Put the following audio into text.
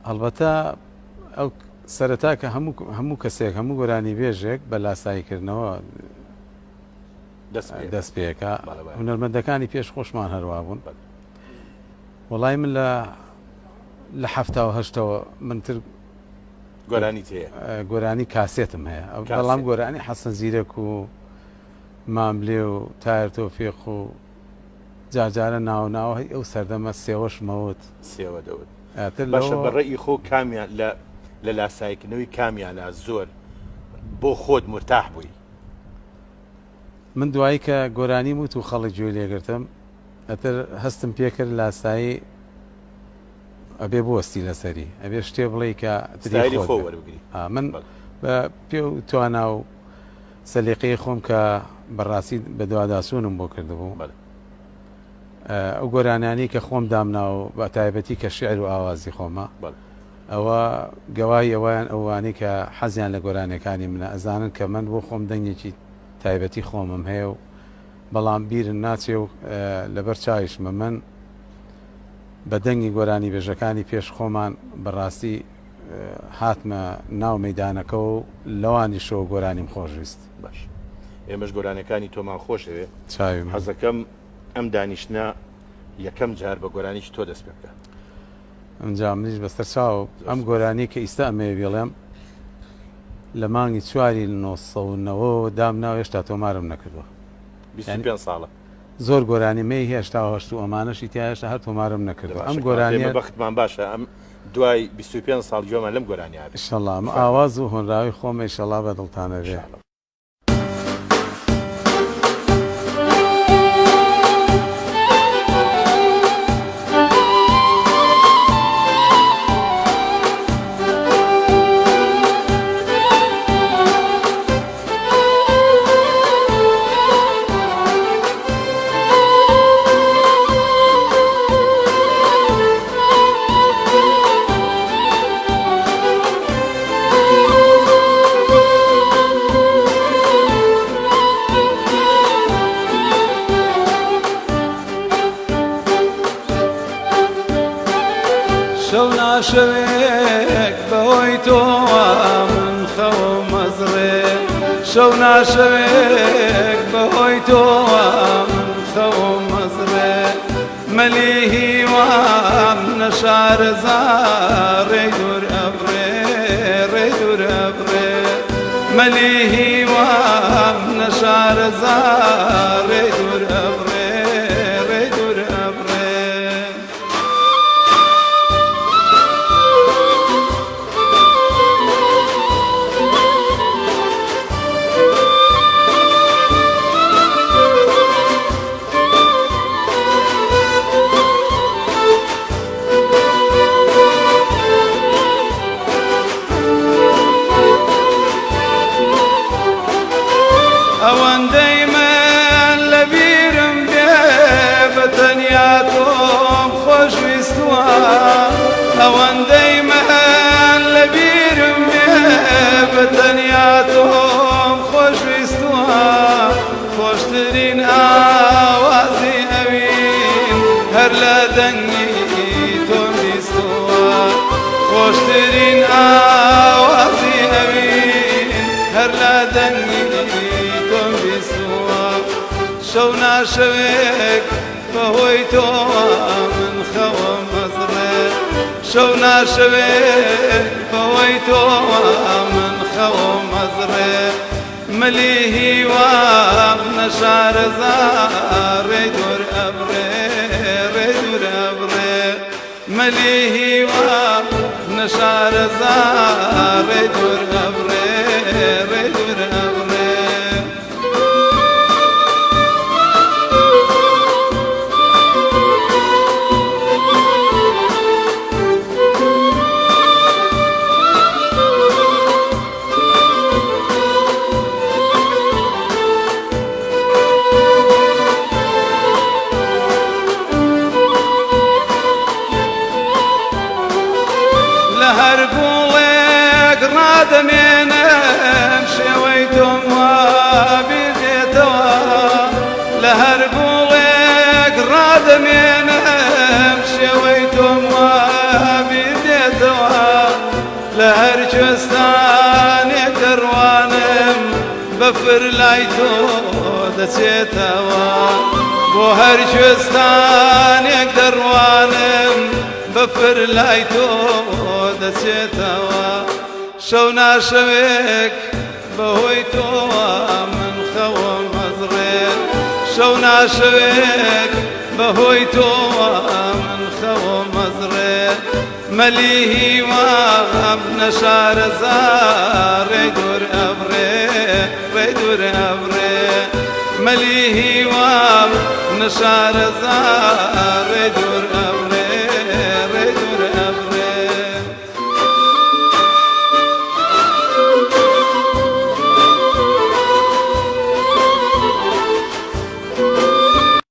هەڵبەتە ئەو سەرەتا کە هەموو کەسێک هەموو گۆرانی بێژێک بە لاساییکردنەوە دەست پێەکە هونەرمەندەکانی پێش خۆشمان هەروە بوون. وەڵای من لە 1970ەوە منتر گۆرانی کاسێتم هەیە، بەڵام گۆرانی حەسەن زیرەک و ماملێ و تایر تۆفیق و جارجارە ناو ئەو سەردەمە سێوەش مەوت سێوە دەوت. باشە بەڕێی خۆ کامیان لە لاسایکردنەوەی کامیانە زۆر بۆ خۆت مرتاح بووی؟ من دوایی کە گۆرانی وت و خەڵک گوێ لێگرتم ئەتر هەستم پێکرد لاسایی ئەبێ بۆستی لەسەری ئەبێ شتێ بڵێ کە خۆ وەربگری. من پێ و توانا و سەلیقەی خۆم کە بەڕاستی بە دوواداسوونم بۆ کردبوو ئەو گۆرانانی کە خۆم دامنا و بە تایبەتی کە شعر و ئاوازی خۆمە ئەوە گەوای ئەویان ئەوانی کە حەزیان لە گۆرانەکانی منە ئەزانن کە من بۆ خۆم دەنگێکی تایبەتی خۆمم هەیە و بەڵام بیرن ناچێ و لەبەر چاویشمە من بە دەنگی گۆرانی بێژەکانی پێش خۆمان بەڕاستی هاتمە ناو مەیدانەکە و لەوانی شۆ گۆرانیم خۆشویست. باش ئێمەش گۆرانەکانی تۆمان خۆشەوێ چاویم حەزەکەم ئەم دانیشتە یەکەم جار بە گۆرانیش تۆ دەست پێ بکە. ئەمجا منیش بەسەر چاو ئەم گۆرانی کە ئیستا ئەمێ بێڵێم لە مانگی 4 دامناوە هێشتا تۆمارم نەکردووە. 25 ساڵە زۆر گۆرانی مەی هێشتا هەشت و ئەمانەشی تایشتا هەر تۆمارم نەکردووە. ئەم گۆرانی بەختمان باشە ئەم دوای 25 ساڵ جۆمان لەم گۆرانی هات. ئینشەڵڵا ئاواز و هۆنراوی خۆم ئینشەڵڵا بەدڵتانە بێ. شەوێک بەهۆی تۆوە من خەوم مەزرێ شەو ناشەوێک بەهۆی تۆوە من خەوم مەزرێ مەلی هیوام نەشارەزار ڕێ دوور ئەبرێ ڕێ دوور ئەبرێ مەلی هیوام نەشارەزار ڕێ دوور ئەبرێ ڕێ دوور ئەبرێ ئەوەندەی من لەبیرم بێ بەتەنیا تۆم خۆشویستووە ئەوەندەی من لەبیرم بێ بەتەنیا تۆم خۆشویستووە خۆشترین ئاوازی ئەوین هەر لە دەنگی تۆم بیستووە خۆشترین ئاوازی ئەوین هەر لە دەنگی شەو ناشەوێک بەهۆی تۆوە من خەوم مەزرێ شەو ناشەوێک بەهۆی تۆوە من خەوم مەزرێ مەلی هیوام نەشارەزار ڕێ دوور ئەبرێ ڕێ دوور ئەبرێ مەلی هیوام نەشارەزار ڕێ دوور ئەبرێ ڕێ دوور ئەبرێ هەر گوڵێک ڕادەمێنم شێوەی تۆم وا بیردێتەوە لە هەر گوڵێک ڕادەمێنم شێوەی تۆم وا بیردێتەوە لە هەر کوێستانێک دەڕوانم بەفر لای تۆ دەچێتەوە بۆ هەر کوێستانێک دەڕوانم بەفر لای تۆ دەچێتەوە شەو ناشەوێک بەهۆی تۆوە من خەوم مەزڕێت شەو ناشەوێک بەهۆی تۆوە من خەوم مەزڕێت مەلی هیوام نەشارەزار ڕێ دوور ئەبڕێ ڕێ دوور ئەبڕێ مەلی هیوام نەشارەزار ڕێ دوور ئەبڕێ